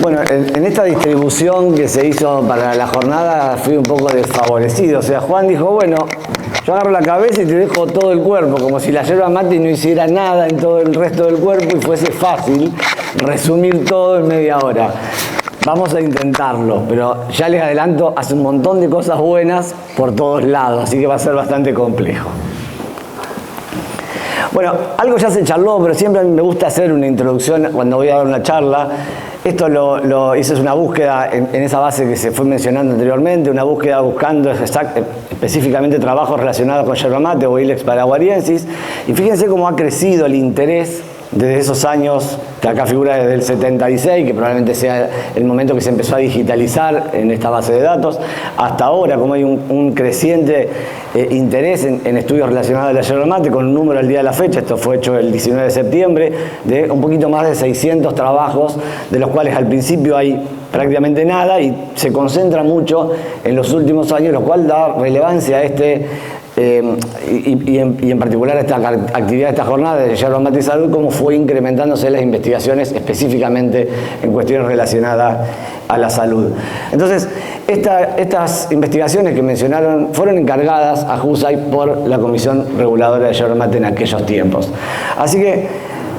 Bueno, en esta distribución que se hizo para la jornada fui un poco desfavorecido. O sea, Juan dijo, bueno, yo agarro la cabeza y te dejo todo el cuerpo, como si la yerba mate no hiciera nada en todo el resto del cuerpo y fuese fácil resumir todo en media hora. Vamos a intentarlo, pero ya les adelanto, hace un montón de cosas buenas por todos lados, así que va a ser bastante complejo. Bueno, algo ya se charló, pero siempre a mí me gusta hacer una introducción cuando voy a dar una charla. Esto lo hice, es una búsqueda en esa base que se fue mencionando anteriormente, una búsqueda buscando específicamente trabajos relacionados con yerba mate o Ilex paraguariensis. Y fíjense cómo ha crecido el interés desde esos años, que acá figura desde el 76, que probablemente sea el momento que se empezó a digitalizar en esta base de datos, hasta ahora, como hay un creciente interés en estudios relacionados a la yerba mate, con un número al día de la fecha, esto fue hecho el 19 de septiembre, de un poquito más de 600 trabajos, de los cuales al principio hay prácticamente nada y se concentra mucho en los últimos años, lo cual da relevancia a y en particular a esta actividad, esta jornada de yerba mate y salud, cómo fue incrementándose las investigaciones específicamente en cuestiones relacionadas a la salud. Entonces, estas investigaciones que mencionaron fueron encargadas a JUSAI por la Comisión Reguladora de Yerba Mate en aquellos tiempos. Así que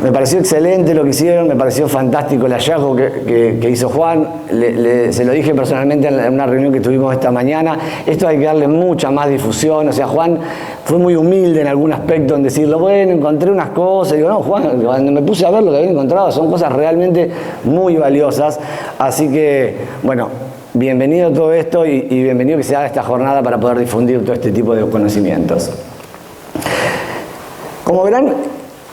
me pareció excelente lo que hicieron, me pareció fantástico el hallazgo que hizo Juan. Se lo dije personalmente en una reunión que tuvimos esta mañana. Esto hay que darle mucha más difusión. O sea, Juan fue muy humilde en algún aspecto en decirlo, bueno, encontré unas cosas. Digo, no, Juan, cuando me puse a ver lo que había encontrado, son cosas realmente muy valiosas. Así que, bueno, bienvenido todo esto y bienvenido que se haga esta jornada para poder difundir todo este tipo de conocimientos. Como verán,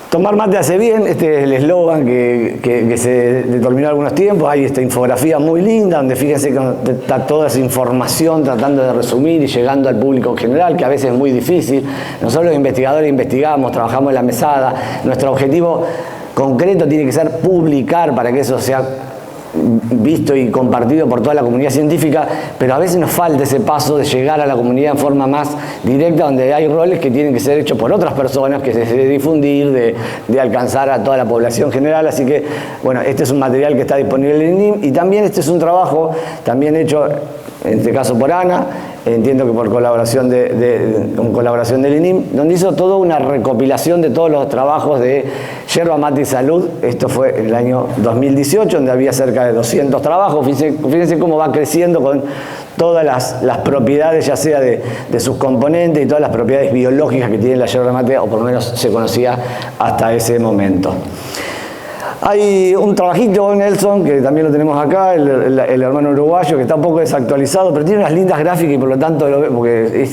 tomar mate hace bien, este es el eslogan que se determinó algunos tiempos. Hay esta infografía muy linda donde fíjense que está toda esa información tratando de resumir y llegando al público en general, que a veces es muy difícil. Nosotros los investigadores investigamos, trabajamos en la mesada. Nuestro objetivo concreto tiene que ser publicar para que eso sea visto y compartido por toda la comunidad científica, pero a veces nos falta ese paso de llegar a la comunidad en forma más directa, donde hay roles que tienen que ser hechos por otras personas, que se debe difundir, de alcanzar a toda la población general. Así que, bueno, este es un material que está disponible en el INIM y también este es un trabajo también hecho, en este caso por Ana, entiendo que por colaboración del INIM, donde hizo toda una recopilación de todos los trabajos de yerba mate y salud. Esto fue en el año 2018, donde había cerca de 200 trabajos. Fíjense cómo va creciendo con todas las propiedades, ya sea de sus componentes y todas las propiedades biológicas que tiene la yerba mate, o por lo menos se conocía hasta ese momento. Hay un trabajito, Nelson, que también lo tenemos acá, el hermano uruguayo, que está un poco desactualizado, pero tiene unas lindas gráficas y por lo tanto, porque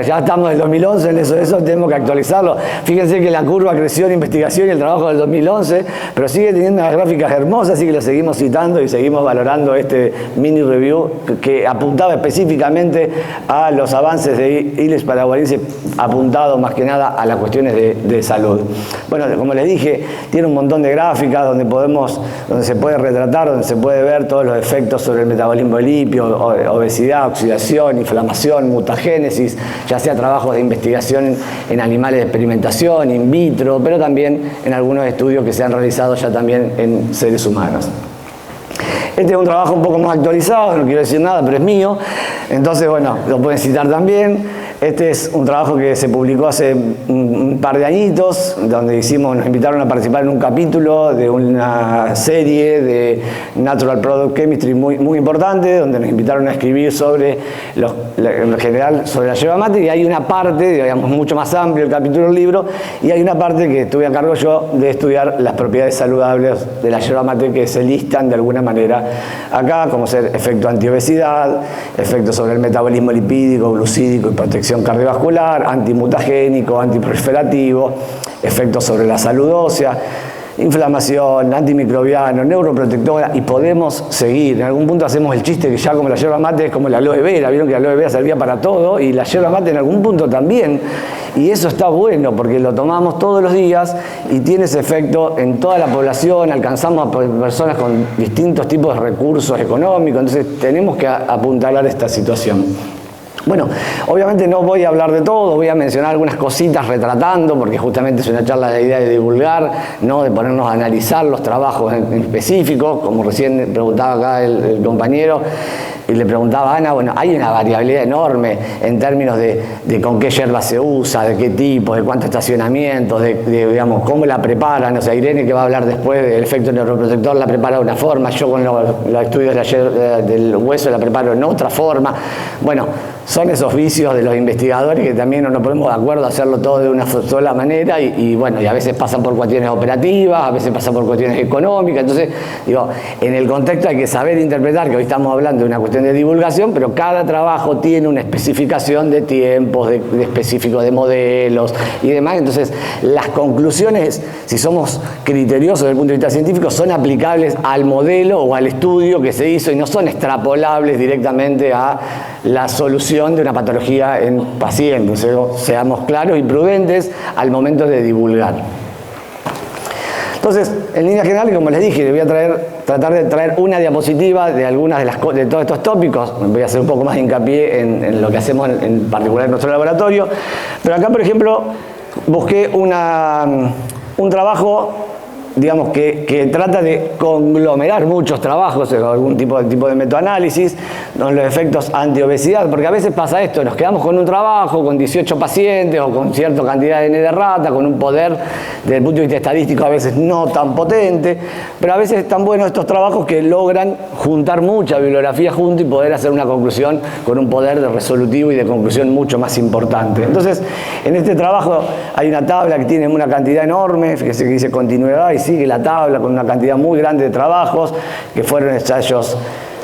ya estamos en el 2011, en eso tenemos que actualizarlo. Fíjense que la curva creció en investigación y el trabajo del 2011, pero sigue teniendo unas gráficas hermosas, así que lo seguimos citando y seguimos valorando este mini review que apuntaba específicamente a los avances de Ilex paraguariensis, apuntado más que nada a las cuestiones de salud. Bueno, como les dije, tiene un montón de gráficas donde se puede retratar, donde se puede ver todos los efectos sobre el metabolismo del lipio, obesidad, oxidación, inflamación, mutagénesis, ya sea trabajos de investigación en animales de experimentación, in vitro, pero también en algunos estudios que se han realizado ya también en seres humanos. Este es un trabajo un poco más actualizado, no quiero decir nada, pero es mío, entonces, bueno, lo pueden citar también. Este es un trabajo que se publicó hace un par de añitos, donde nos invitaron a participar en un capítulo de una serie de Natural Product Chemistry muy importante, donde nos invitaron a escribir en general sobre la yerba mate, y hay una parte, digamos, mucho más amplio el capítulo del libro, y hay una parte que estuve a cargo yo de estudiar las propiedades saludables de la yerba mate que se listan de alguna manera acá, como ser efecto antiobesidad, efecto sobre el metabolismo lipídico, glucídico y protección cardiovascular, antimutagénico, antiproliferativo, efectos sobre la salud ósea, inflamación, antimicrobiano, neuroprotectora, y podemos seguir. En algún punto hacemos el chiste que ya como la yerba mate es como la aloe vera, vieron que la aloe vera servía para todo, y la yerba mate en algún punto también, y eso está bueno porque lo tomamos todos los días y tiene ese efecto en toda la población, alcanzamos a personas con distintos tipos de recursos económicos, entonces tenemos que apuntalar esta situación. Bueno, obviamente no voy a hablar de todo, voy a mencionar algunas cositas retratando, porque justamente es una charla de idea de divulgar, no de ponernos a analizar los trabajos en específico, como recién preguntaba acá el compañero. Y le preguntaba a Ana, bueno, hay una variabilidad enorme en términos de con qué yerba se usa, de qué tipo, de cuánto estacionamiento, digamos, cómo la preparan. O sea, Irene, que va a hablar después del efecto neuroprotector, la prepara de una forma, yo con los estudios del hueso la preparo en otra forma. Bueno, son esos vicios de los investigadores que también no nos ponemos de acuerdo a hacerlo todo de una sola manera y bueno, y a veces pasan por cuestiones operativas, a veces pasan por cuestiones económicas. Entonces, digo, en el contexto hay que saber interpretar, que hoy estamos hablando de una cuestión de divulgación, pero cada trabajo tiene una especificación de tiempos, de específico de modelos y demás. Entonces, las conclusiones, si somos criteriosos desde el punto de vista científico, son aplicables al modelo o al estudio que se hizo y no son extrapolables directamente a la solución de una patología en pacientes. Seamos claros y prudentes al momento de divulgar. Entonces, en líneas generales, como les dije, les voy a tratar de traer una diapositiva de algunas de todos estos tópicos. Voy a hacer un poco más de hincapié en lo que hacemos en particular en nuestro laboratorio. Pero acá, por ejemplo, busqué un trabajo, digamos, que trata de conglomerar muchos trabajos, algún tipo de metoanálisis, con los efectos antiobesidad, porque a veces pasa esto, nos quedamos con un trabajo, con 18 pacientes o con cierta cantidad de N de rata, con un poder desde el punto de vista estadístico a veces no tan potente, pero a veces están buenos estos trabajos que logran juntar mucha bibliografía junto y poder hacer una conclusión con un poder de resolutivo y de conclusión mucho más importante. Entonces, en este trabajo hay una tabla que tiene una cantidad enorme, fíjese que dice continuidad y sigue la tabla con una cantidad muy grande de trabajos que fueron ensayos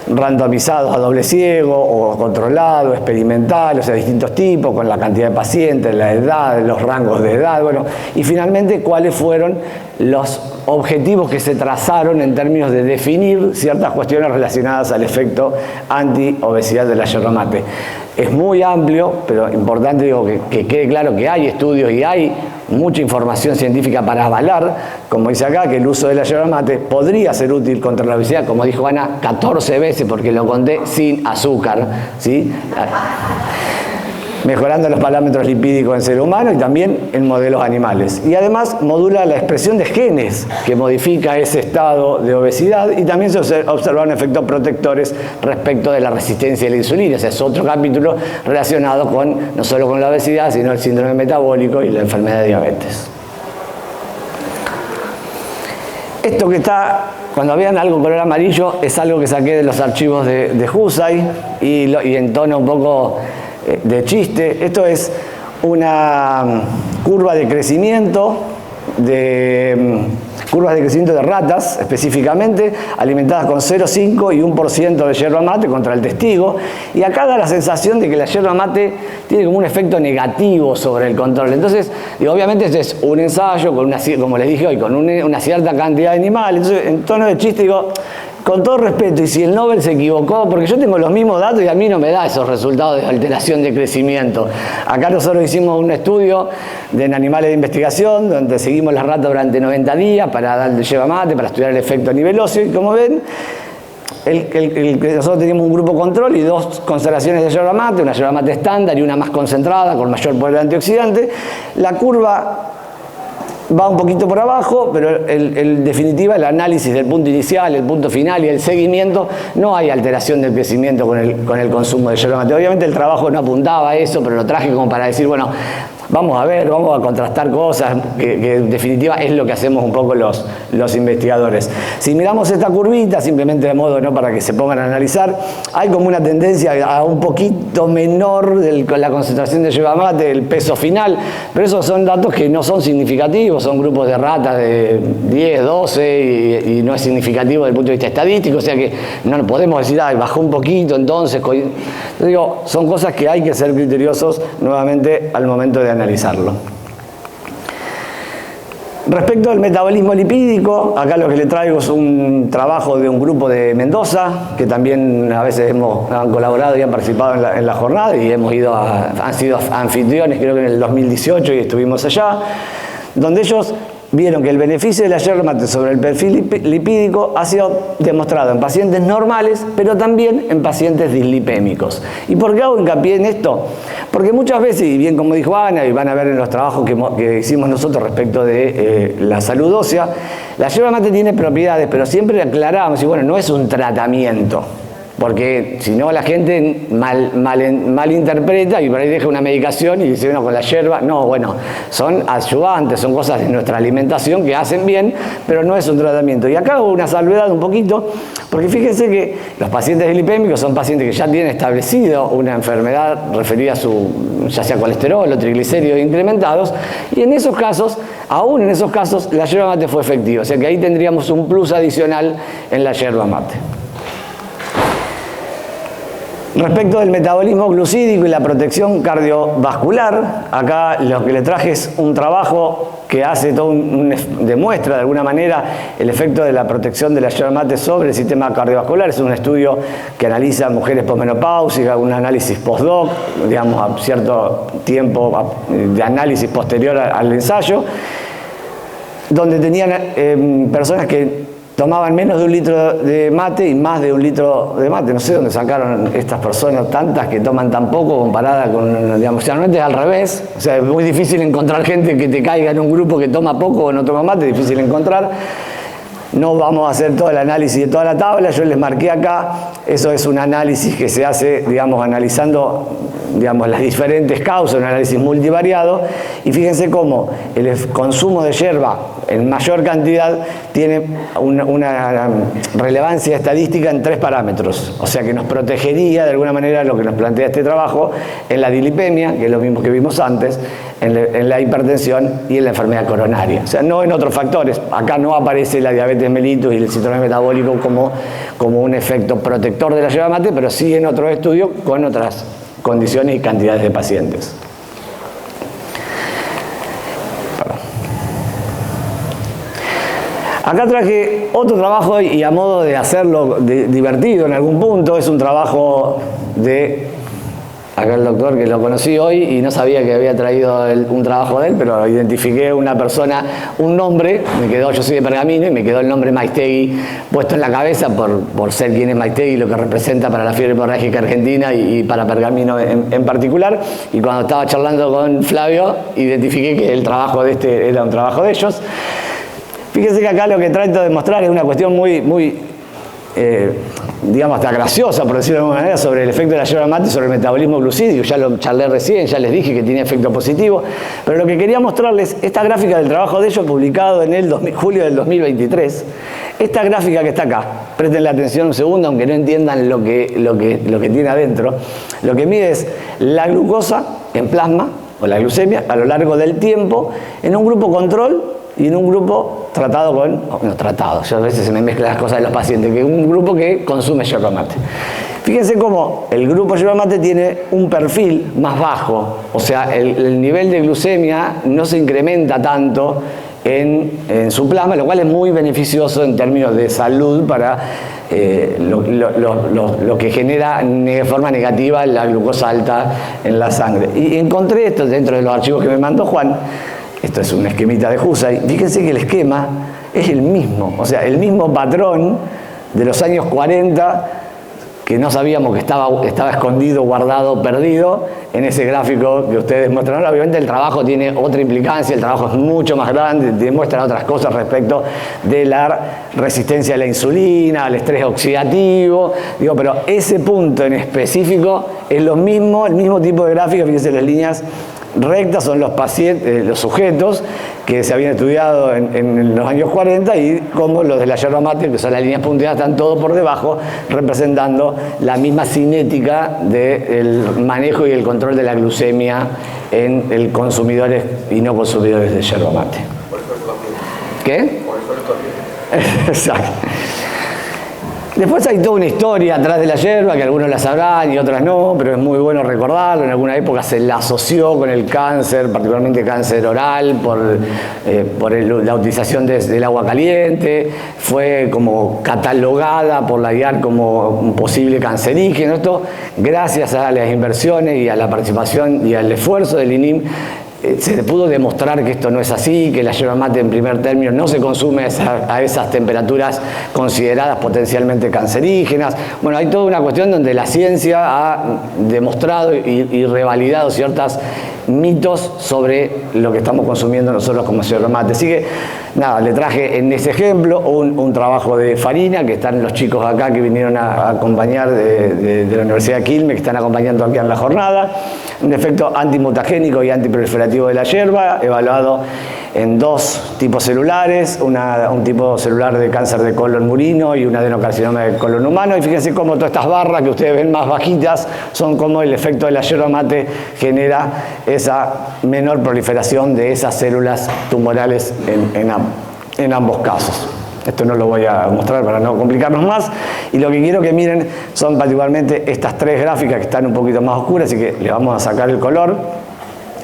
randomizados a doble ciego o controlados, experimentales, o sea, distintos tipos, con la cantidad de pacientes, la edad, los rangos de edad, bueno, y finalmente cuáles fueron los objetivos que se trazaron en términos de definir ciertas cuestiones relacionadas al efecto anti-obesidad de la yerba mate. Es muy amplio, pero importante digo que quede claro que hay estudios y hay mucha información científica para avalar, como dice acá, que el uso de la yerba mate podría ser útil contra la obesidad, como dijo Ana, 14 veces, porque lo conté sin azúcar, ¿sí? Mejorando los parámetros lipídicos en ser humano y también en modelos animales. Y además modula la expresión de genes que modifica ese estado de obesidad y también se observaron efectos protectores respecto de la resistencia a la insulina. Ese es otro capítulo relacionado con no solo con la obesidad, sino el síndrome metabólico y la enfermedad de diabetes. Esto que está, cuando vean algo color amarillo, es algo que saqué de los archivos de Husay y en tono un poco de chiste. Esto es una curva de crecimiento de ratas específicamente, alimentadas con 0,5 y 1% de yerba mate contra el testigo, y acá da la sensación de que la yerba mate tiene como un efecto negativo sobre el control. Entonces, obviamente este es un ensayo con como les dije hoy, con una cierta cantidad de animales. Entonces, en tono de chiste digo, con todo respeto, y si el Nobel se equivocó, porque yo tengo los mismos datos y a mí no me da esos resultados de alteración de crecimiento. Acá nosotros hicimos un estudio en animales de investigación, donde seguimos las ratas durante 90 días para darle yerba mate, para estudiar el efecto a nivel óseo, y como ven, nosotros teníamos un grupo control y dos concentraciones de yerba mate, una yerba mate estándar y una más concentrada, con mayor poder antioxidante. La curva va un poquito por abajo, pero en definitiva el análisis del punto inicial, el punto final y el seguimiento, no hay alteración del crecimiento con el consumo de yerba mate. Obviamente el trabajo no apuntaba a eso, pero lo traje como para decir, bueno, vamos a ver, vamos a contrastar cosas, que en definitiva es lo que hacemos un poco los investigadores. Si miramos esta curvita, simplemente de modo no para que se pongan a analizar, hay como una tendencia a un poquito menor con la concentración de yerba mate, el peso final, pero esos son datos que no son significativos, son grupos de ratas de 10, 12 y no es significativo desde el punto de vista estadístico, o sea que no podemos decir, ay, bajó un poquito, entonces digo, son cosas que hay que ser criteriosos nuevamente al momento de analizarlo. Respecto al metabolismo lipídico, acá lo que le traigo es un trabajo de un grupo de Mendoza, que también a veces han colaborado y han participado en la jornada y han sido anfitriones, creo que en el 2018, y estuvimos allá, donde ellos vieron que el beneficio de la yerba mate sobre el perfil lipídico ha sido demostrado en pacientes normales, pero también en pacientes dislipémicos. ¿Y por qué hago hincapié en esto? Porque muchas veces, y bien como dijo Ana, y van a ver en los trabajos que hicimos nosotros respecto de la salud ósea, la yerba mate tiene propiedades, pero siempre aclaramos, y bueno, no es un tratamiento. Porque si no la gente malinterpreta y por ahí deja una medicación y dice, bueno, con la yerba, no, bueno, son ayudantes, son cosas de nuestra alimentación que hacen bien, pero no es un tratamiento. Y acá hago una salvedad un poquito, porque fíjense que los pacientes dislipémicos son pacientes que ya tienen establecido una enfermedad referida a su, ya sea colesterol o triglicéridos incrementados, y en esos casos, aún en esos casos, la yerba mate fue efectiva. O sea que ahí tendríamos un plus adicional en la yerba mate. Respecto del metabolismo glucídico y la protección cardiovascular, acá lo que le traje es un trabajo que hace demuestra de alguna manera el efecto de la protección de la yerba mate sobre el sistema cardiovascular. Es un estudio que analiza mujeres posmenopáusicas, un análisis postdoc, digamos, a cierto tiempo de análisis posterior al ensayo, donde tenían personas que tomaban menos de 1 litro de mate y más de 1 litro de mate. No sé dónde sacaron estas personas tantas que toman tan poco comparada con, digamos, generalmente es al revés. O sea, es muy difícil encontrar gente que te caiga en un grupo que toma poco o no toma mate, es difícil encontrar. No vamos a hacer todo el análisis de toda la tabla, yo les marqué acá, eso es un análisis que se hace, digamos, analizando, digamos, las diferentes causas, un análisis multivariado, y fíjense cómo el consumo de yerba en mayor cantidad tiene una relevancia estadística en 3 parámetros, o sea que nos protegería de alguna manera lo que nos plantea este trabajo en la dilipemia, que es lo mismo que vimos antes, en la hipertensión y en la enfermedad coronaria. O sea, no en otros factores. Acá no aparece la diabetes mellitus y el síndrome metabólico como un efecto protector de la yerba mate, pero sí en otros estudios con otras condiciones y cantidades de pacientes. Acá traje otro trabajo y a modo de hacerlo divertido en algún punto, es un trabajo de... Acá el doctor que lo conocí hoy y no sabía que había traído un trabajo de él, pero identifiqué una persona, un nombre, yo soy de Pergamino y me quedó el nombre Maiztegui puesto en la cabeza por ser quien es Maiztegui, lo que representa para la fiebre hemorrágica argentina y para Pergamino en particular. Y cuando estaba charlando con Flavio, identifiqué que el trabajo de este era un trabajo de ellos. Fíjense que acá lo que trato de mostrar es una cuestión muy digamos, hasta graciosa, por decirlo de alguna manera, sobre el efecto de la yerba mate sobre el metabolismo glucídico. Ya lo charlé recién, ya les dije que tiene efecto positivo, pero lo que quería mostrarles, esta gráfica del trabajo de ellos, publicado en el julio del 2023, esta gráfica que está acá, prestenle atención un segundo, aunque no entiendan lo que tiene adentro, lo que mide es la glucosa en plasma, o la glucemia, a lo largo del tiempo, en un grupo control y en un grupo tratado con, no tratado, yo a veces se me mezclan las cosas de los pacientes, que es un grupo que consume yerba mate. Fíjense cómo el grupo yerba mate tiene un perfil más bajo, o sea, el nivel de glucemia no se incrementa tanto en su plasma, lo cual es muy beneficioso en términos de salud para lo que genera de forma negativa la glucosa alta en la sangre. Y encontré esto dentro de los archivos que me mandó Juan. Esto es un esquemita de Husay. Fíjense que el esquema es el mismo, o sea, el mismo patrón de los años 40 que no sabíamos que estaba escondido, guardado, perdido en ese gráfico que ustedes muestran. Obviamente el trabajo tiene otra implicancia, el trabajo es mucho más grande, demuestra otras cosas respecto de la resistencia a la insulina, al estrés oxidativo, pero ese punto en específico es el mismo tipo de gráfico. Fíjense, las líneas rectas son los pacientes, los sujetos que se habían estudiado en los años 40 y como los de la yerba mate, que son las líneas punteadas, están todos por debajo, representando la misma cinética del manejo y el control de la glucemia en el consumidores y no consumidores de yerba mate. Por eso es también. ¿Qué? Por eso es también. Exacto. Después hay toda una historia atrás de la yerba, que algunos la sabrán y otras no, pero es muy bueno recordarlo. En alguna época se la asoció con el cáncer, particularmente cáncer oral, por la utilización del agua caliente. Fue como catalogada por la IARC como un posible cancerígeno. Esto, gracias a las inversiones y a la participación y al esfuerzo del INIM, se pudo demostrar que esto no es así, que la yerba mate en primer término no se consume a esas temperaturas consideradas potencialmente cancerígenas. Bueno, hay toda una cuestión donde la ciencia ha demostrado y revalidado ciertos mitos sobre lo que estamos consumiendo nosotros como yerba mate. Así que, nada, le traje en ese ejemplo un trabajo de Farina, que están los chicos acá que vinieron a acompañar de la Universidad de Quilmes, que están acompañando aquí en la jornada. Un efecto antimutagénico y antiproliferativo de la yerba, evaluado en 2 tipos celulares, un tipo celular de cáncer de colon murino y un adenocarcinoma de colon humano. Y fíjense cómo todas estas barras que ustedes ven más bajitas son como el efecto de la yerba mate genera esa menor proliferación de esas células tumorales en ambos casos. Esto no lo voy a mostrar para no complicarnos más. Y lo que quiero que miren son particularmente estas 3 gráficas que están un poquito más oscuras, así que le vamos a sacar el color.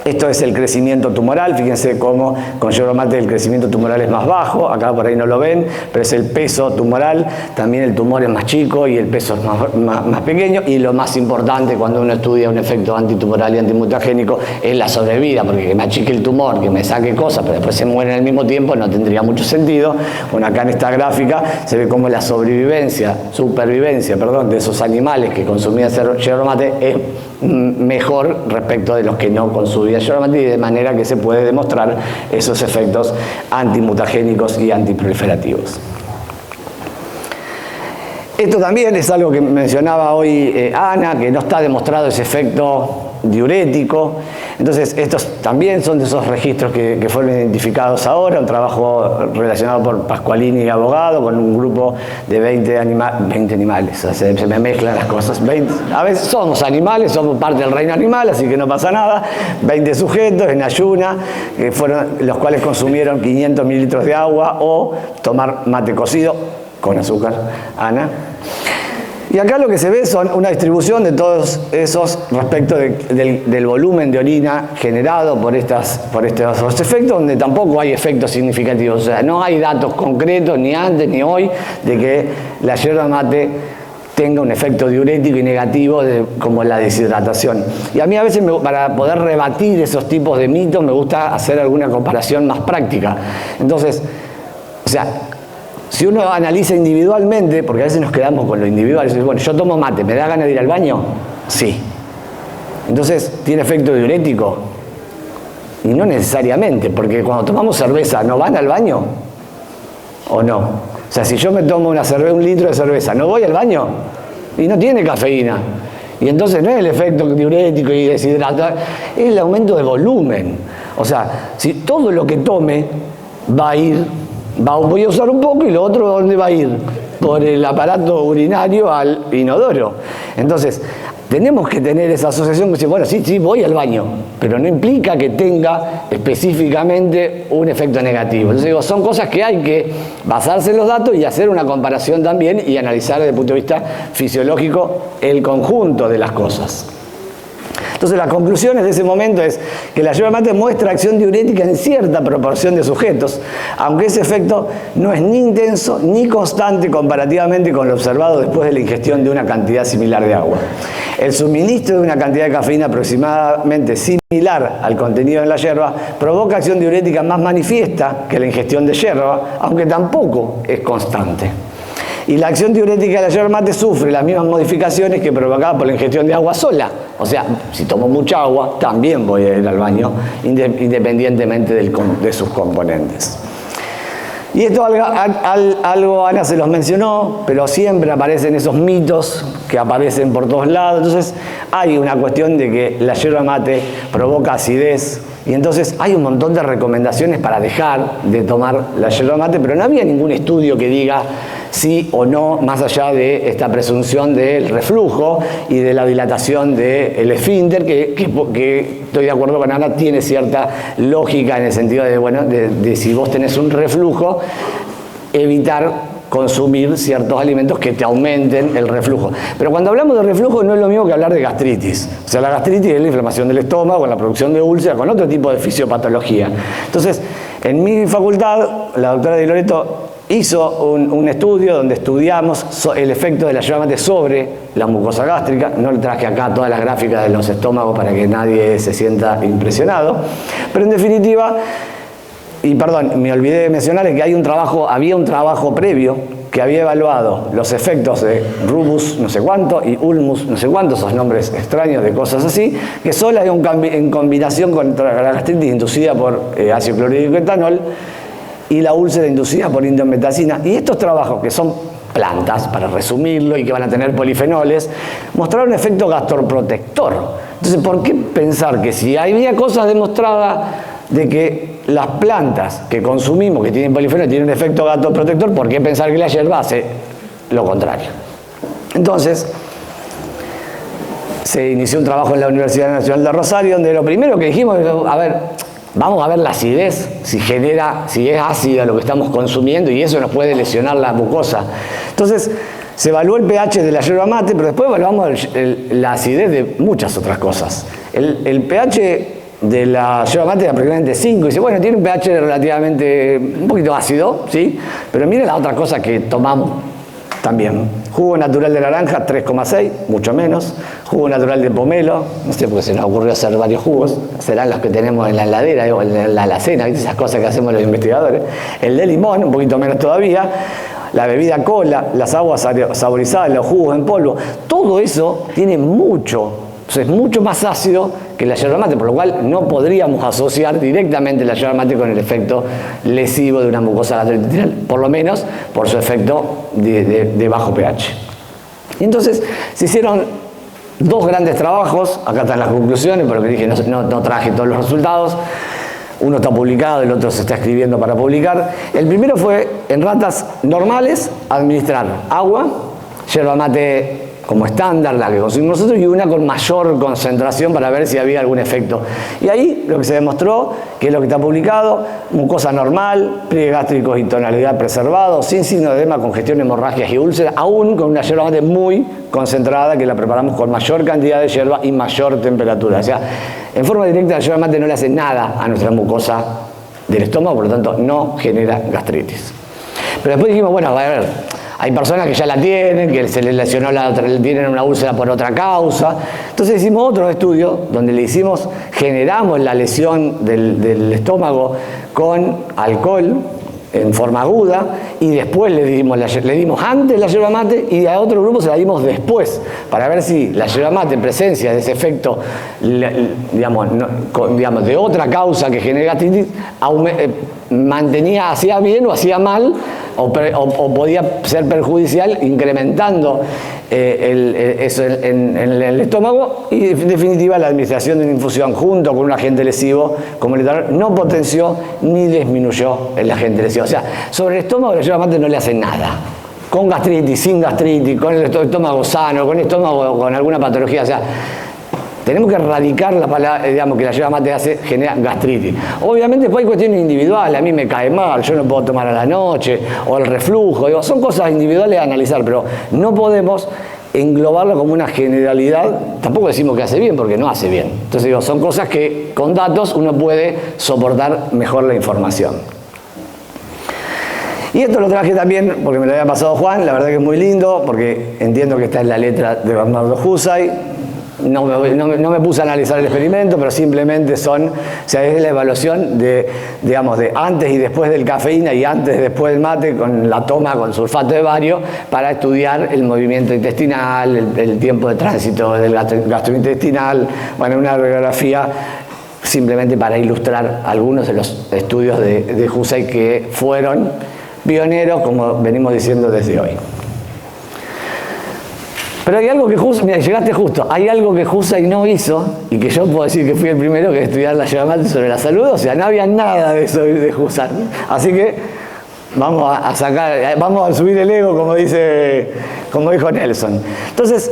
Esto es el crecimiento tumoral. Fíjense cómo con yerba mate el crecimiento tumoral es más bajo. Acá por ahí no lo ven, pero es el peso tumoral. También el tumor es más chico y el peso es más pequeño. Y lo más importante cuando uno estudia un efecto antitumoral y antimutagénico es la sobrevida, porque que me achique el tumor, que me saque cosas, pero después se mueren al mismo tiempo, no tendría mucho sentido. Bueno, acá en esta gráfica se ve cómo la supervivencia, de esos animales que consumían yerba mate es mejor respecto de los que no consumían yerba mate, y de manera que se puede demostrar esos efectos antimutagénicos y antiproliferativos. Esto también es algo que mencionaba hoy Ana, que no está demostrado ese efecto diurético. Entonces, estos también son de esos registros que fueron identificados ahora, un trabajo relacionado por Pasqualini y Abogado, con un grupo de 20 animales, o sea, se me mezclan las cosas. A veces somos animales, somos parte del reino animal, así que no pasa nada. 20 sujetos en ayuna, que fueron los cuales consumieron 500 mililitros de agua o tomar mate cocido con azúcar, Ana. Y acá lo que se ve son una distribución de todos esos respecto del volumen de orina generado por estos efectos, donde tampoco hay efectos significativos. O sea, no hay datos concretos, ni antes ni hoy, de que la yerba mate tenga un efecto diurético y negativo como la deshidratación. Y a mí a veces, para poder rebatir esos tipos de mitos, me gusta hacer alguna comparación más práctica. Entonces, o sea, si uno analiza individualmente, porque a veces nos quedamos con lo individual, y bueno, yo tomo mate, ¿me da ganas de ir al baño? Sí. Entonces, ¿tiene efecto diurético? Y no necesariamente, porque cuando tomamos cerveza, ¿no van al baño? ¿O no? O sea, si yo me tomo un litro de cerveza, ¿no voy al baño? Y no tiene cafeína. Y entonces no es el efecto diurético y deshidratado, es el aumento de volumen. O sea, si todo lo que tome va a ir, voy a usar un poco, y lo otro, ¿dónde va a ir? Por el aparato urinario al inodoro. Entonces, tenemos que tener esa asociación que dice, bueno, sí, voy al baño, pero no implica que tenga específicamente un efecto negativo. Entonces digo, son cosas que hay que basarse en los datos y hacer una comparación también y analizar desde el punto de vista fisiológico el conjunto de las cosas. Entonces, las conclusiones de ese momento es que la yerba mate muestra acción diurética en cierta proporción de sujetos, aunque ese efecto no es ni intenso ni constante comparativamente con lo observado después de la ingestión de una cantidad similar de agua. El suministro de una cantidad de cafeína aproximadamente similar al contenido en la yerba provoca acción diurética más manifiesta que la ingestión de yerba, aunque tampoco es constante. Y la acción diurética de la yerba mate sufre las mismas modificaciones que provocada por la ingestión de agua sola. O sea, si tomo mucha agua, también voy a ir al baño, independientemente de sus componentes. Y esto algo Ana se los mencionó, pero siempre aparecen esos mitos que aparecen por todos lados. Entonces, hay una cuestión de que la yerba mate provoca acidez. Y entonces hay un montón de recomendaciones para dejar de tomar la yerba mate, pero no había ningún estudio que diga sí o no, más allá de esta presunción del reflujo y de la dilatación del esfínter, que estoy de acuerdo con Ana, tiene cierta lógica en el sentido de, bueno, de si vos tenés un reflujo, evitar consumir ciertos alimentos que te aumenten el reflujo. Pero cuando hablamos de reflujo no es lo mismo que hablar de gastritis. O sea, la gastritis es la inflamación del estómago, la producción de úlceras, con otro tipo de fisiopatología. Entonces, En mi facultad, la doctora Di Loreto hizo un estudio donde estudiamos el efecto de la yerba mate sobre la mucosa gástrica. No le traje acá todas las gráficas de los estómagos para que nadie se sienta impresionado, pero en definitiva, y perdón, me olvidé de mencionarles que había un trabajo previo que había evaluado los efectos de rubus no sé cuánto y ulmus no sé cuánto, esos nombres extraños de cosas así, que solo en combinación contra la gastritis inducida por ácido clorhídrico etanol y la úlcera inducida por indometacina. Y estos trabajos, que son plantas, para resumirlo, y que van a tener polifenoles, mostraron un efecto gastroprotector. Entonces, ¿por qué pensar que si había cosas demostradas de que las plantas que consumimos, que tienen polifenoles, tienen un efecto gastroprotector, por qué pensar que la yerba hace lo contrario? Entonces, se inició un trabajo en la Universidad Nacional de Rosario, donde lo primero que dijimos es, a ver, vamos a ver la acidez, si es ácida lo que estamos consumiendo, y eso nos puede lesionar la mucosa. Entonces, se evaluó el pH de la yerba mate, pero después evaluamos la acidez de muchas otras cosas. El pH de la yerba mate es aproximadamente 5, y dice, bueno, tiene un pH relativamente, un poquito ácido, ¿sí? Pero miren las otras cosas que tomamos también. Jugo natural de naranja, 3,6, mucho menos. Jugo natural de pomelo, no sé por qué se nos ocurrió hacer varios jugos, serán los que tenemos en la heladera o en la alacena, ¿viste? Esas cosas que hacemos los investigadores. El de limón, un poquito menos todavía. La bebida cola, las aguas saborizadas, los jugos en polvo, todo eso tiene mucho más ácido que la yerba mate, por lo cual no podríamos asociar directamente la yerba mate con el efecto lesivo de una mucosa gastrointestinal, por lo menos por su efecto de bajo pH. Y entonces se hicieron dos grandes trabajos, acá están las conclusiones, pero que dije no traje todos los resultados. Uno está publicado, el otro se está escribiendo para publicar. El primero fue en ratas normales, administrar agua, yerba mate como estándar, la que consumimos nosotros, y una con mayor concentración para ver si había algún efecto. Y ahí lo que se demostró, que es lo que está publicado, mucosa normal, pliegues gástricos y tonalidad preservado, sin signo de edema, congestión, hemorragias y úlceras, aún con una yerba mate muy concentrada, que la preparamos con mayor cantidad de yerba y mayor temperatura. O sea, en forma directa la yerba mate no le hace nada a nuestra mucosa del estómago, por lo tanto no genera gastritis. Pero después dijimos, bueno, a ver, hay personas que ya la tienen, que se les lesionó tienen una úlcera por otra causa. Entonces hicimos otro estudio donde generamos la lesión del estómago con alcohol en forma aguda, y después le dimos antes la yerba mate, y a otro grupo se la dimos después, para ver si la yerba mate, en presencia de ese efecto, digamos, de otra causa que genera gastritis, hacía bien o hacía mal, o podía ser perjudicial, incrementando eso en el estómago. Y en definitiva, la administración de una infusión junto con un agente lesivo como el etanol no potenció ni disminuyó el agente lesivo. O sea, sobre el estómago la yerba mate no le hace nada. Con gastritis, sin gastritis, con el estómago sano, con el estómago con alguna patología. O sea, tenemos que erradicar la palabra, digamos, que la yerba mate genera gastritis. Obviamente después hay cuestiones individuales, a mí me cae mal, yo no puedo tomar a la noche, o el reflujo, digo, son cosas individuales a analizar, pero no podemos englobarlo como una generalidad. Tampoco decimos que hace bien, porque no hace bien. Entonces digo, son cosas que con datos uno puede soportar mejor la información. Y esto lo traje también porque me lo había pasado Juan, la verdad que es muy lindo, porque entiendo que está en la letra de Bernardo Husay. No me puse a analizar el experimento, pero simplemente es la evaluación de antes y después del cafeína y antes y después del mate con la toma con sulfato de bario, para estudiar el movimiento intestinal, el tiempo de tránsito del gastrointestinal, bueno, una radiografía simplemente para ilustrar algunos de los estudios de Husay que fueron pioneros, como venimos diciendo desde hoy. Pero hay algo que Husay, mira, llegaste justo, hay algo que Husay no hizo, y que yo puedo decir que fui el primero que estudiar la yerba mate sobre la salud, o sea, no había nada de eso de Husay. Así que vamos a subir el ego, como dijo Nelson. Entonces,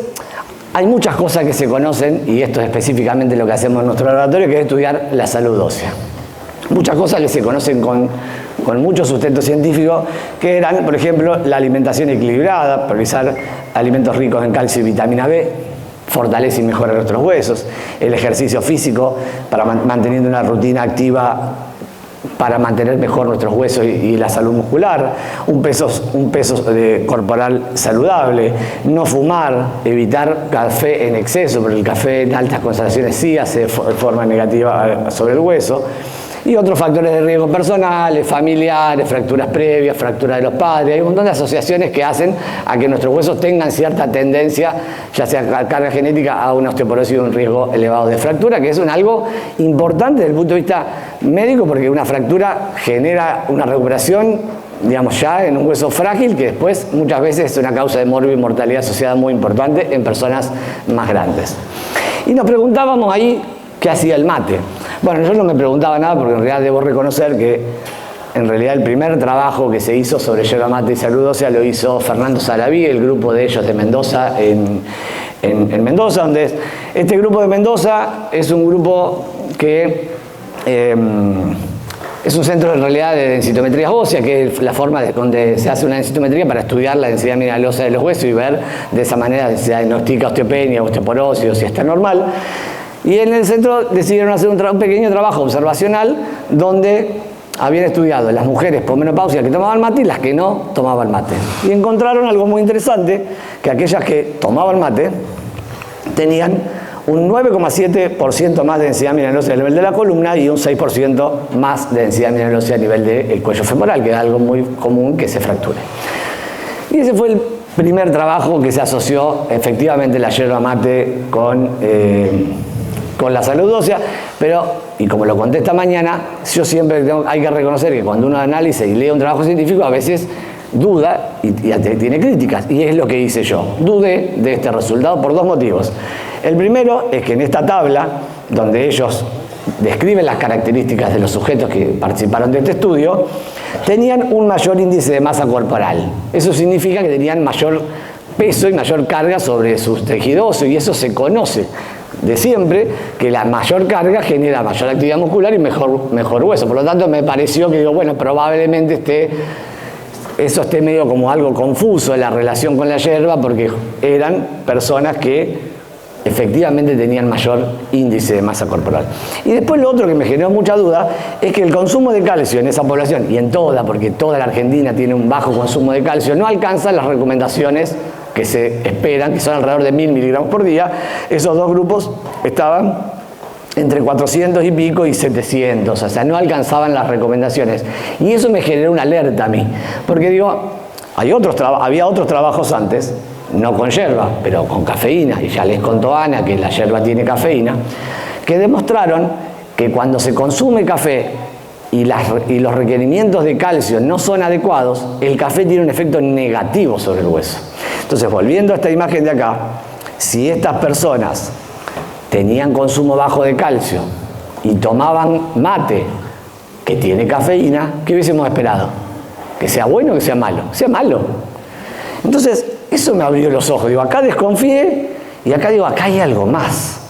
hay muchas cosas que se conocen, y esto es específicamente lo que hacemos en nuestro laboratorio, que es estudiar la salud ósea. Muchas cosas que se conocen con mucho sustento científico, que eran, por ejemplo, la alimentación equilibrada, priorizar alimentos ricos en calcio y vitamina B, fortalece y mejora nuestros huesos, el ejercicio físico, para manteniendo una rutina activa para mantener mejor nuestros huesos y la salud muscular, un peso corporal saludable, no fumar, evitar café en exceso, porque el café en altas concentraciones sí hace de forma negativa sobre el hueso, y otros factores de riesgo personales, familiares, fracturas previas, fracturas de los padres. Hay un montón de asociaciones que hacen a que nuestros huesos tengan cierta tendencia, ya sea carga genética, a una osteoporosis y un riesgo elevado de fractura, que es algo importante desde el punto de vista médico, porque una fractura genera una recuperación, digamos, ya en un hueso frágil, que después muchas veces es una causa de mortalidad asociada muy importante en personas más grandes. Y nos preguntábamos ahí qué hacía el mate. Bueno, yo no me preguntaba nada, porque en realidad debo reconocer que en realidad el primer trabajo que se hizo sobre yerba mate y salud ósea lo hizo Fernando Saraví, el grupo de ellos de Mendoza, en Mendoza, donde este grupo de Mendoza es un grupo que es un centro en realidad de densitometría ósea, que es la forma donde se hace una densitometría para estudiar la densidad mineral ósea de los huesos y ver de esa manera si se diagnostica osteopenia, osteoporosis o si está normal. Y en el centro decidieron hacer un pequeño trabajo observacional donde habían estudiado las mujeres posmenopáusicas que tomaban mate y las que no tomaban mate. Y encontraron algo muy interesante, que aquellas que tomaban mate tenían un 9,7% más de densidad mineral ósea a nivel de la columna y un 6% más de densidad mineral ósea a nivel del cuello femoral, que es algo muy común que se fracture. Y ese fue el primer trabajo que se asoció efectivamente la yerba mate con la salud ósea, pero, y como lo conté esta mañana, yo siempre hay que reconocer que cuando uno analiza y lee un trabajo científico, a veces duda y tiene críticas, y es lo que hice yo. Dudé de este resultado por dos motivos. El primero es que en esta tabla, donde ellos describen las características de los sujetos que participaron de este estudio, tenían un mayor índice de masa corporal. Eso significa que tenían mayor peso y mayor carga sobre sus tejidos óseos, y eso se conoce de siempre, que la mayor carga genera mayor actividad muscular y mejor hueso. Por lo tanto, me pareció que, digo, bueno, probablemente eso esté medio como algo confuso en la relación con la yerba, porque eran personas que efectivamente tenían mayor índice de masa corporal. Y después lo otro que me generó mucha duda es que el consumo de calcio en esa población, y en toda, porque toda la Argentina tiene un bajo consumo de calcio, no alcanza las recomendaciones que se esperan, que son alrededor de 1000 miligramos por día. Esos dos grupos estaban entre 400 y pico y 700, o sea, no alcanzaban las recomendaciones. Y eso me generó una alerta a mí, porque digo, había otros trabajos antes, no con yerba, pero con cafeína, y ya les contó Ana que la yerba tiene cafeína, que demostraron que cuando se consume café y los requerimientos de calcio no son adecuados, el café tiene un efecto negativo sobre el hueso. Entonces, volviendo a esta imagen de acá, si estas personas tenían consumo bajo de calcio y tomaban mate que tiene cafeína, ¿qué hubiésemos esperado? ¿Que sea bueno o que sea malo? Sea malo. Entonces, eso me abrió los ojos. Digo, acá desconfié y acá digo, acá hay algo más.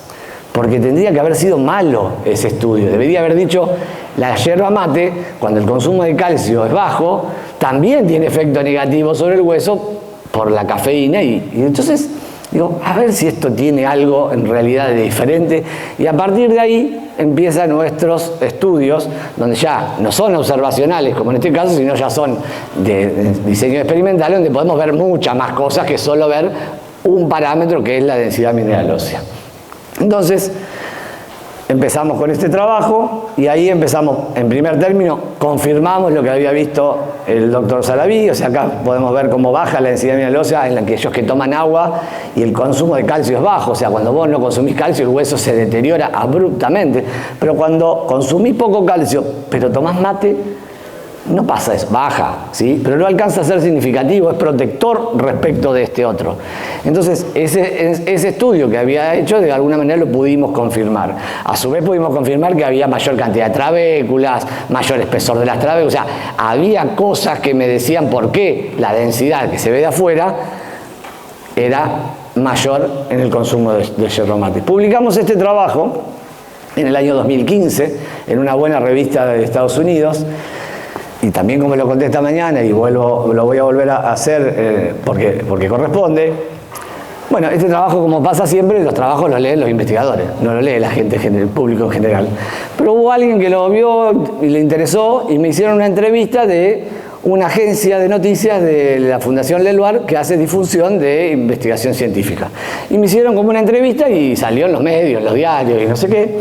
Porque tendría que haber sido malo ese estudio. Debería haber dicho, la yerba mate, cuando el consumo de calcio es bajo, también tiene efecto negativo sobre el hueso por la cafeína. Y entonces, digo, a ver si esto tiene algo en realidad de diferente. Y a partir de ahí empiezan nuestros estudios, donde ya no son observacionales, como en este caso, sino ya son de diseño experimental, donde podemos ver muchas más cosas que solo ver un parámetro que es la densidad mineral ósea. Entonces, empezamos con este trabajo y ahí empezamos, en primer término, confirmamos lo que había visto el doctor Saraví. O sea, acá podemos ver cómo baja la densidad mineral ósea en aquellos que toman agua y el consumo de calcio es bajo. O sea, cuando vos no consumís calcio, el hueso se deteriora abruptamente. Pero cuando consumís poco calcio, pero tomás mate, no pasa eso, baja, ¿sí? Pero no alcanza a ser significativo, es protector respecto de este otro. Entonces, ese estudio que había hecho, de alguna manera lo pudimos confirmar. A su vez pudimos confirmar que había mayor cantidad de trabéculas, mayor espesor de las trabéculas, o sea, había cosas que me decían por qué la densidad que se ve de afuera era mayor en el consumo de yerba mate. Publicamos este trabajo en el año 2015 en una buena revista de Estados Unidos. Y también, como lo conté esta mañana, y lo voy a volver a hacer porque corresponde, Bueno, este trabajo, como pasa siempre, los trabajos los leen los investigadores, no lo lee la gente, el público en general. Pero hubo alguien que lo vio y le interesó y me hicieron una entrevista de una agencia de noticias de la Fundación Leluar que hace difusión de investigación científica. Y me hicieron como una entrevista y salió en los medios, en los diarios y no sé qué.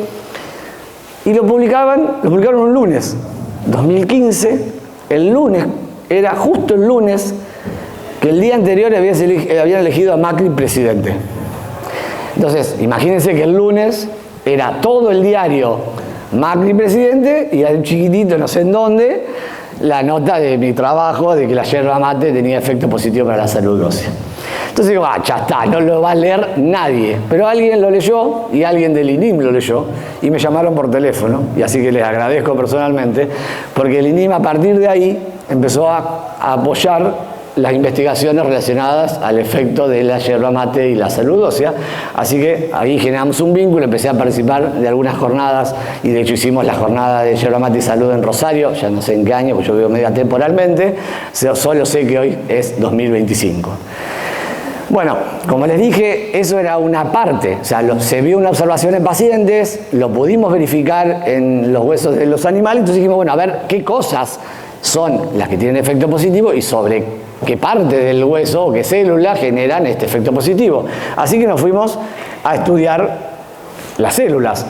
Y lo publicaron un lunes, 2015, el lunes, era justo el lunes, que el día anterior habían elegido a Macri presidente. Entonces, imagínense que el lunes era todo el diario Macri presidente y un chiquitito, no sé en dónde, la nota de mi trabajo de que la yerba mate tenía efecto positivo para la salud ósea. Entonces digo, ya está, no lo va a leer nadie. Pero alguien lo leyó y alguien del INIM lo leyó y me llamaron por teléfono, y así que les agradezco personalmente, porque el INIM a partir de ahí empezó a apoyar las investigaciones relacionadas al efecto de la yerba mate y la salud ósea. Así que ahí generamos un vínculo, empecé a participar de algunas jornadas y de hecho hicimos la jornada de yerba mate y salud en Rosario, ya no sé en qué año, porque yo vivo media temporalmente, solo sé que hoy es 2025. Bueno, como les dije, eso era una parte, o sea, se vio una observación en pacientes, lo pudimos verificar en los huesos de los animales, entonces dijimos, bueno, a ver qué cosas son las que tienen efecto positivo y sobre qué parte del hueso o qué células generan este efecto positivo. Así que nos fuimos a estudiar las células.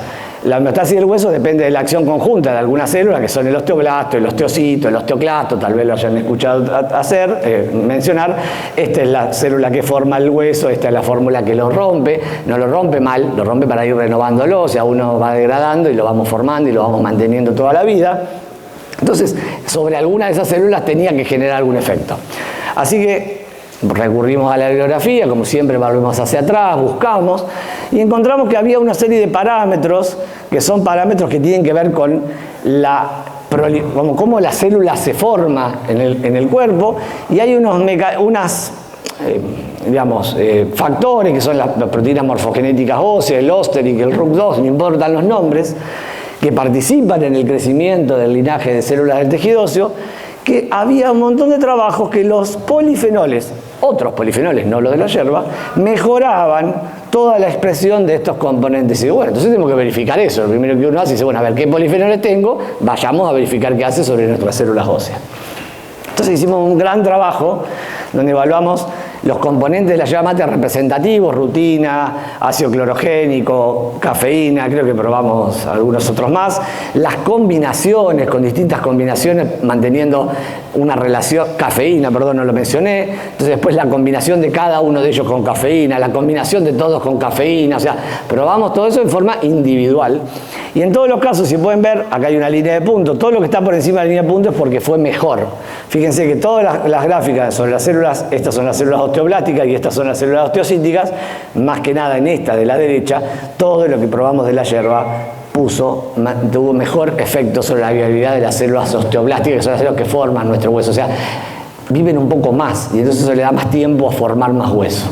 La homeostasis del hueso depende de la acción conjunta de algunas células, que son el osteoblasto, el osteocito, el osteoclasto, tal vez lo hayan escuchado mencionar. Esta es la célula que forma el hueso, esta es la fórmula que lo rompe. No lo rompe mal, lo rompe para ir renovándolo, o sea, uno va degradando y lo vamos formando y lo vamos manteniendo toda la vida. Entonces, sobre alguna de esas células tenía que generar algún efecto. Así que recurrimos a la bibliografía, como siempre volvemos hacia atrás, buscamos y encontramos que había una serie de parámetros que son parámetros que tienen que ver con cómo la célula se forma en el cuerpo, y hay factores que son las proteínas morfogenéticas óseas, el Osterix, el RUC2, no importan los nombres, que participan en el crecimiento del linaje de células del tejido óseo, que había un montón de trabajos que los polifenoles, otros polifenoles, no los de la yerba, mejoraban toda la expresión de estos componentes. Y bueno, entonces tenemos que verificar eso. Lo primero que uno hace es, bueno, a ver qué polifenoles tengo, vayamos a verificar qué hace sobre nuestras células óseas. Entonces hicimos un gran trabajo donde evaluamos los componentes de la yerba mate representativos, rutina, ácido clorogénico, cafeína, creo que probamos algunos otros más, las combinaciones, con distintas combinaciones, manteniendo una relación, cafeína, perdón, no lo mencioné, entonces después la combinación de cada uno de ellos con cafeína, la combinación de todos con cafeína, o sea, probamos todo eso en forma individual. Y en todos los casos, si pueden ver, acá hay una línea de puntos, todo lo que está por encima de la línea de puntos es porque fue mejor. Fíjense que todas las gráficas sobre las células, estas son las células osteoblásticas y estas son las células osteocíticas, más que nada en esta de la derecha, todo lo que probamos de la yerba tuvo mejor efecto sobre la viabilidad de las células osteoblásticas, que son las células que forman nuestro hueso, o sea, viven un poco más y entonces eso le da más tiempo a formar más hueso.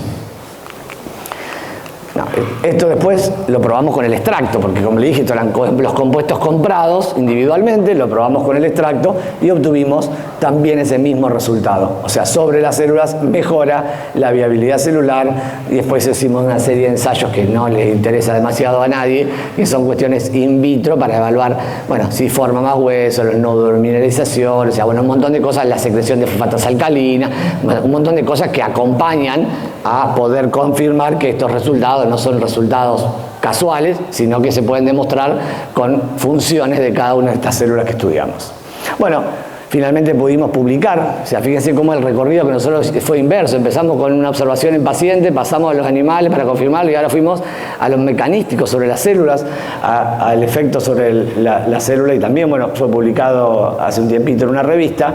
No, esto después lo probamos con el extracto, porque como le dije, estos eran los compuestos comprados individualmente, lo probamos con el extracto y obtuvimos también ese mismo resultado. O sea, sobre las células mejora la viabilidad celular, y después hicimos una serie de ensayos que no les interesa demasiado a nadie, que son cuestiones in vitro para evaluar, bueno, si forma más hueso, los nódulos de mineralización, o sea, bueno, un montón de cosas, la secreción de fosfatas alcalinas, bueno, un montón de cosas que acompañan a poder confirmar que estos resultados no son resultados casuales, sino que se pueden demostrar con funciones de cada una de estas células que estudiamos. Bueno, finalmente pudimos publicar, o sea, fíjense cómo el recorrido que nosotros fue inverso, empezamos con una observación en pacientes, pasamos a los animales para confirmarlo y ahora fuimos a los mecanísticos sobre las células, al efecto sobre la célula, y también, bueno, fue publicado hace un tiempito en una revista.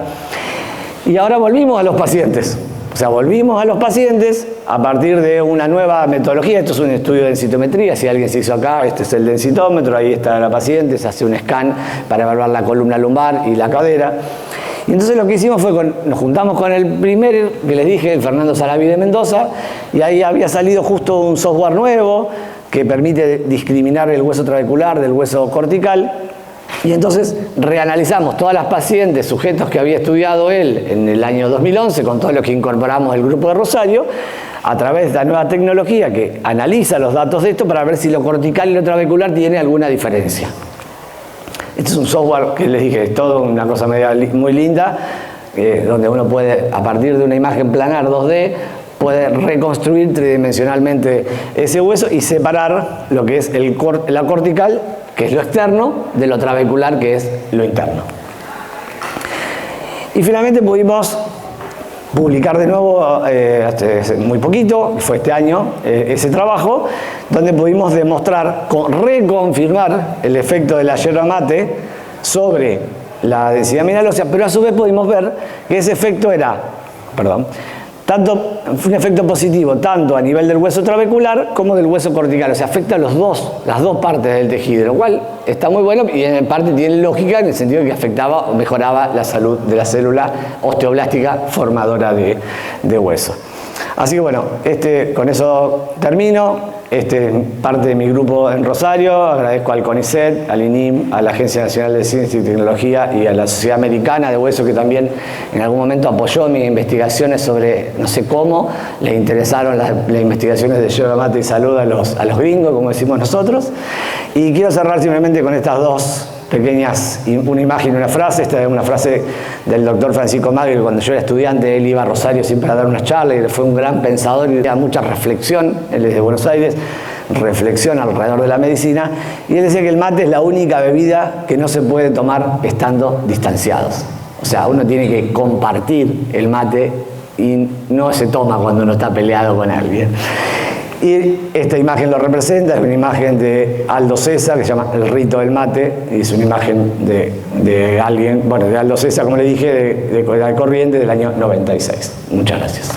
Y ahora volvimos a los pacientes. O sea, volvimos a los pacientes a partir de una nueva metodología. Esto es un estudio de densitometría. Si alguien se hizo acá, este es el densitómetro, ahí está la paciente, se hace un scan para evaluar la columna lumbar y la cadera. Y entonces lo que hicimos fue, nos juntamos con el primer que les dije, el Fernando Sarabí de Mendoza, y ahí había salido justo un software nuevo que permite discriminar el hueso trabecular del hueso cortical. Y entonces reanalizamos todas las pacientes, sujetos que había estudiado él en el año 2011, con todo lo que incorporamos del grupo de Rosario, a través de esta nueva tecnología que analiza los datos de esto para ver si lo cortical y lo trabecular tiene alguna diferencia. Este es un software que les dije, es todo una cosa muy linda, donde uno puede, a partir de una imagen planar 2D, puede reconstruir tridimensionalmente ese hueso y separar lo que es la cortical, que es lo externo, de lo trabecular, que es lo interno. Y finalmente pudimos publicar de nuevo, hace muy poquito, fue este año, ese trabajo, donde pudimos demostrar, reconfirmar el efecto de la yerba mate sobre la densidad mineral ósea, pero a su vez pudimos ver que ese efecto era, fue un efecto positivo tanto a nivel del hueso trabecular como del hueso cortical, o sea, afecta a las dos partes del tejido, lo cual está muy bueno y en parte tiene lógica en el sentido de que afectaba o mejoraba la salud de la célula osteoblástica formadora de hueso. Así que bueno, con eso termino. Parte de mi grupo en Rosario. Agradezco al CONICET, al INIM, a la Agencia Nacional de Ciencia y Tecnología y a la Sociedad Americana de Hueso, que también en algún momento apoyó mis investigaciones sobre, no sé cómo, les interesaron las investigaciones de yerba mate y salud a los gringos, como decimos nosotros. Y quiero cerrar simplemente con estas dos pequeñas, una imagen y una frase. Esta es una frase del doctor Francisco Magri, que cuando yo era estudiante, él iba a Rosario siempre a dar unas charlas y fue un gran pensador y da mucha reflexión. Él es de Buenos Aires, reflexión alrededor de la medicina, y él decía que el mate es la única bebida que no se puede tomar estando distanciados. O sea, uno tiene que compartir el mate y no se toma cuando uno está peleado con alguien. Y esta imagen lo representa, es una imagen de Aldo César, que se llama El rito del mate, y es una imagen de alguien, bueno, de Aldo César, como le dije, de Corrientes, del año 96. Muchas gracias.